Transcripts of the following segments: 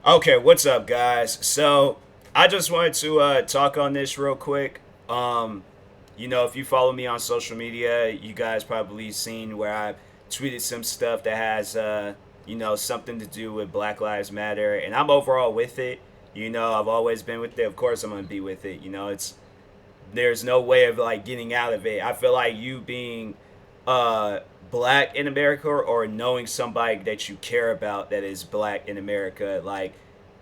Okay, what's up, guys? So I just wanted to talk on this real quick. If you follow me on social media, you guys probably seen where I tweeted some stuff that has something to do with Black Lives Matter, and I'm overall with it. I've always been with it. Of course, I'm gonna be with it. It's there's no way of like getting out of it. I feel like you being uh black in America, or knowing somebody that you care about that is black in America, like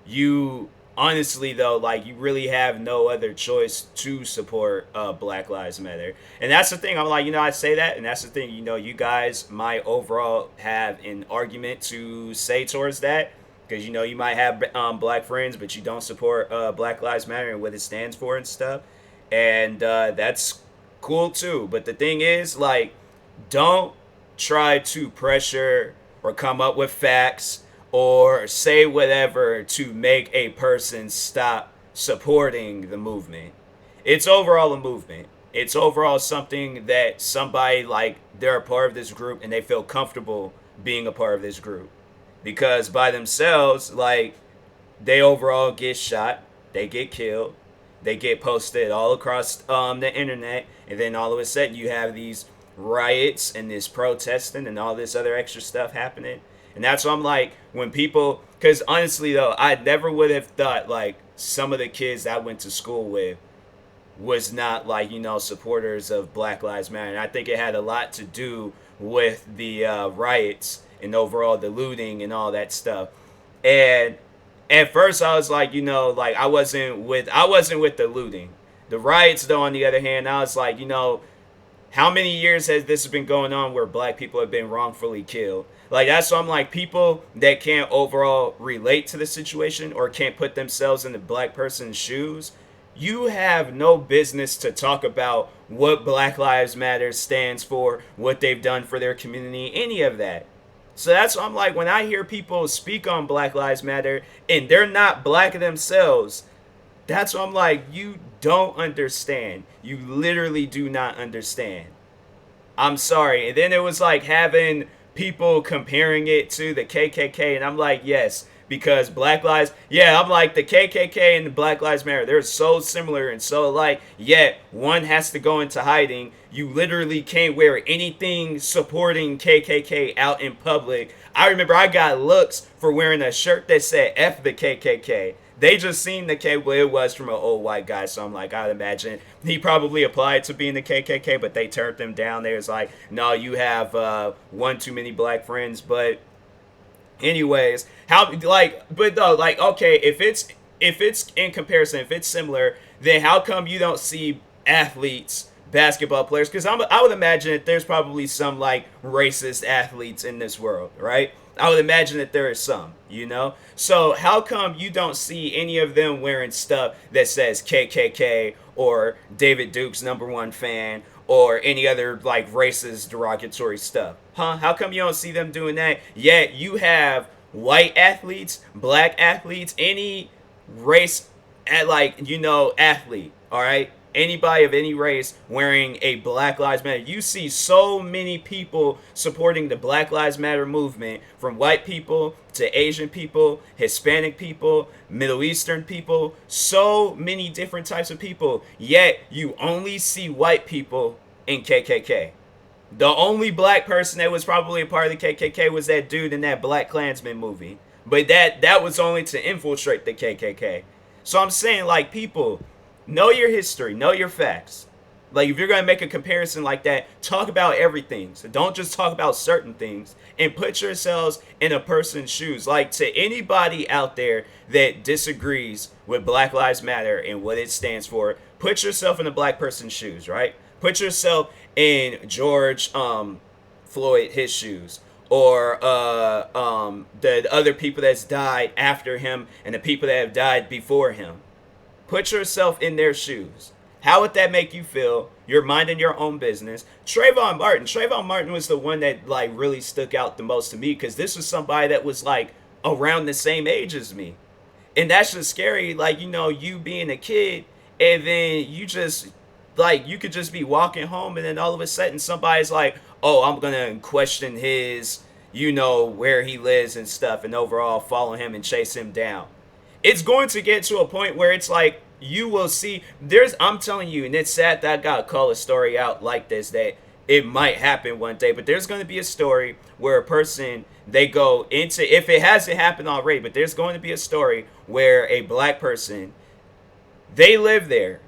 you honestly though, like you really have no other choice to support Black Lives Matter. And that's the thing. I'm like, I say that, and that's the thing, you guys might overall have an argument to say towards that, because you might have black friends, but you don't support Black Lives Matter and what it stands for and stuff, and that's cool too. But the thing is, like, don't try to pressure or come up with facts or say whatever to make a person stop supporting the movement. It's overall a movement. It's overall something that somebody, like, they're a part of this group and they feel comfortable being a part of this group. Because by themselves, like, they overall get shot, they get killed, they get posted all across the internet, and then all of a sudden you have these riots and this protesting and all this other extra stuff happening. And that's why I'm like, when people, because honestly though, I never would have thought like some of the kids I went to school with was not like, supporters of Black Lives Matter. And I think it had a lot to do with the riots and overall the looting and all that stuff. And at first I was like, like I wasn't with the looting. The riots though, on the other hand, I was like, how many years has this been going on where black people have been wrongfully killed? Like, that's why I'm like, people that can't overall relate to the situation or can't put themselves in the black person's shoes, you have no business to talk about what Black Lives Matter stands for, what they've done for their community, any of that. So that's why I'm like, when I hear people speak on Black Lives Matter and they're not black themselves, that's why I'm like, you don't understand. You literally do not understand. I'm sorry. And then it was like having people comparing it to the KKK, and I'm like, yes, because Black Lives, yeah, I'm like, the KKK and the Black Lives Matter, they're so similar and so alike, yet one has to go into hiding. You literally can't wear anything supporting KKK out in public. I remember I got looks for wearing a shirt that said F the KKK. They just seen the K. Well, it was from an old white guy, so I'm like, I'd imagine he probably applied to be in the KKK, but they turned him down. They was like, no, you have one too many black friends. But anyways, how, like, but though, like, okay, if it's in comparison, if it's similar, then how come you don't see athletes, basketball players? Because I would imagine that there's probably some like racist athletes in this world, right? I would imagine that there is some. So how come you don't see any of them wearing stuff that says KKK or David Duke's number one fan or any other like racist derogatory stuff? Huh? How come you don't see them doing that? Yet you have white athletes, black athletes, any race at like athlete, all right? Anybody of any race wearing a Black Lives Matter. You see so many people supporting the Black Lives Matter movement, from white people to Asian people, Hispanic people, Middle Eastern people, so many different types of people. Yet you only see white people in KKK. The only black person that was probably a part of the KKK was that dude in that Black Klansman movie. But that was only to infiltrate the KKK. So I'm saying, like, people, know your history, know your facts. Like, if you're going to make a comparison like that, talk about everything. So don't just talk about certain things, and put yourselves in a person's shoes. Like, to anybody out there that disagrees with Black Lives Matter and what it stands for, put yourself in a black person's shoes, right? Put yourself in George Floyd, his shoes, or the other people that's died after him and the people that have died before him. Put yourself in their shoes. How would that make you feel? You're minding your own business. Trayvon Martin. Trayvon Martin was the one that like really stuck out the most to me, because this was somebody that was like around the same age as me. And that's just scary, like, you being a kid, and then you just, like, you could just be walking home, and then all of a sudden somebody's like, oh, I'm gonna question you know, where he lives and stuff, and overall follow him and chase him down. It's going to get to a point where it's like you will see there's I'm telling you, and it's sad that I gotta call a story out like this, that it might happen one day, but there's going to be a story where a person, they go into, if it hasn't happened already, but there's going to be a story where a black person, they live there,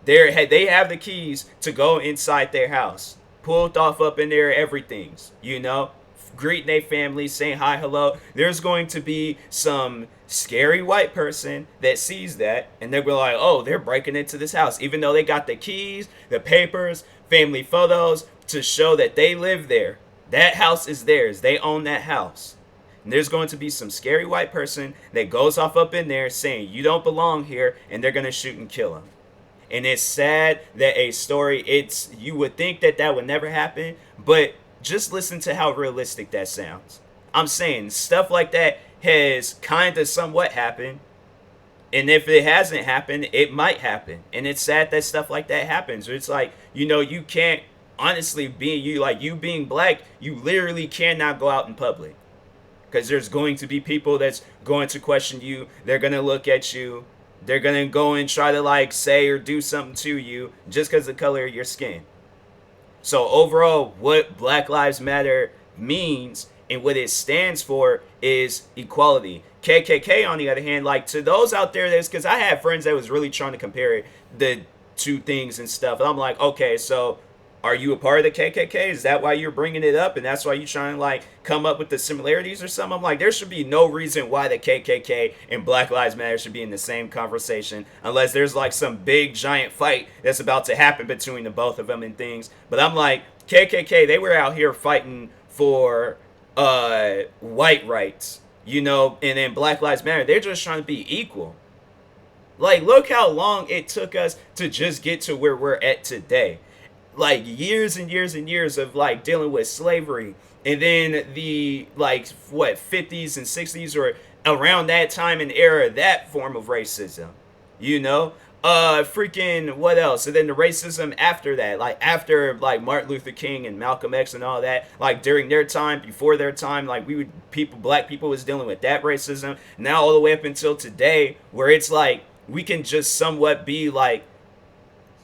they have the keys to go inside their house, pulled off up in there, everything's, you know, greeting their family, saying hi, hello. There's going to be some scary white person that sees that, and they'll be like, oh, they're breaking into this house, even though they got the keys, the papers, family photos to show that they live there. That house is theirs. They own that house. And there's going to be some scary white person that goes off up in there saying, you don't belong here, and they're going to shoot and kill him. And it's sad that a story, it's, you would think that that would never happen, but just listen to how realistic that sounds. I'm saying stuff like that has kind of somewhat happened. And if it hasn't happened, it might happen. And it's sad that stuff like that happens. It's like, you know, you can't, honestly, being you, like you being black, you literally cannot go out in public. Because there's going to be people that's going to question you. They're going to look at you. They're going to go and try to like say or do something to you just because of the color of your skin. So overall, what Black Lives Matter means and what it stands for is equality. KKK, on the other hand, like to those out there, that's because I had friends that was really trying to compare the two things and stuff. And I'm like, okay, so are you a part of the KKK? Is that why you're bringing it up? And that's why you're trying to like come up with the similarities or something? I'm like, there should be no reason why the KKK and Black Lives Matter should be in the same conversation unless there's like some big giant fight that's about to happen between the both of them and things. But I'm like, KKK, they were out here fighting for white rights, you know, and then Black Lives Matter, they're just trying to be equal. Like, look how long it took us to just get to where we're at today. Like years and years and years of like dealing with slavery, and then the like what 50s and 60s or around that time and era, that form of racism, you know, freaking what else? And then the racism after that, like after like Martin Luther King and Malcolm X and all that, like during their time, before their time, like we would people, black people was dealing with that racism. Now all the way up until today, where it's like we can just somewhat be like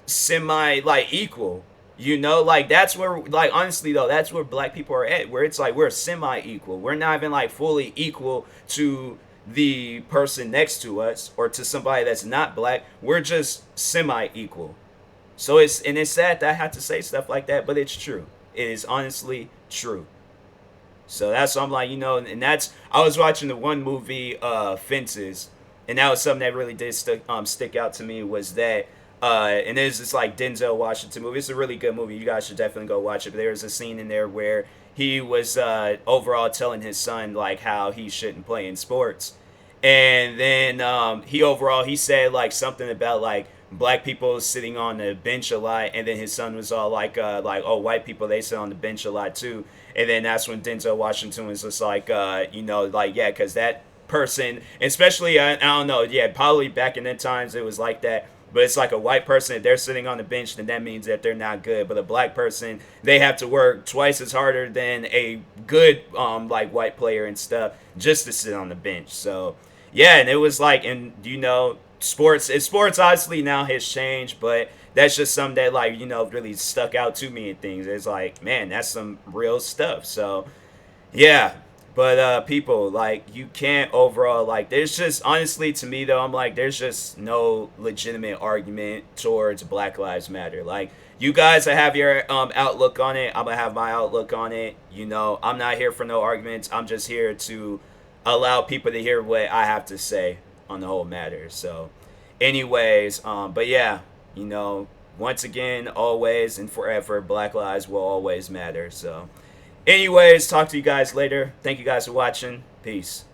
semi like equal. You know, like that's where, like honestly though, that's where black people are at, where it's like we're semi-equal. We're not even like fully equal to the person next to us or to somebody that's not black. We're just semi-equal. So it's sad that I have to say stuff like that, but it's true. It is honestly true. So that's why I'm like, you know, and that's, I was watching the one movie, Fences, and that was something that really did stick out to me, was that and there's this like Denzel Washington movie. It's a really good movie. You guys should definitely go watch it. But there's a scene in there where he was overall telling his son like how he shouldn't play in sports, and then he said like something about like black people sitting on the bench a lot, and then his son was all like oh, white people, they sit on the bench a lot too. And then that's when Denzel Washington was just like you know, like yeah, because that person, especially I don't know, yeah, probably back in the times it was like that. But it's like a white person, if they're sitting on the bench, then that means that they're not good. But a black person, they have to work twice as harder than a good like white player and stuff just to sit on the bench. So yeah, and it was like, and you know, sports obviously now has changed, but that's just something that like, you know, really stuck out to me and things. It's like, man, that's some real stuff. So yeah. But people, like, you can't overall, like, there's just, honestly, to me, though, I'm like, there's just no legitimate argument towards Black Lives Matter. Like, you guys have your outlook on it. I'm going to have my outlook on it. You know, I'm not here for no arguments. I'm just here to allow people to hear what I have to say on the whole matter. So, anyways, but yeah, you know, once again, always and forever, Black Lives will always matter. So, anyways, talk to you guys later. Thank you guys for watching. Peace.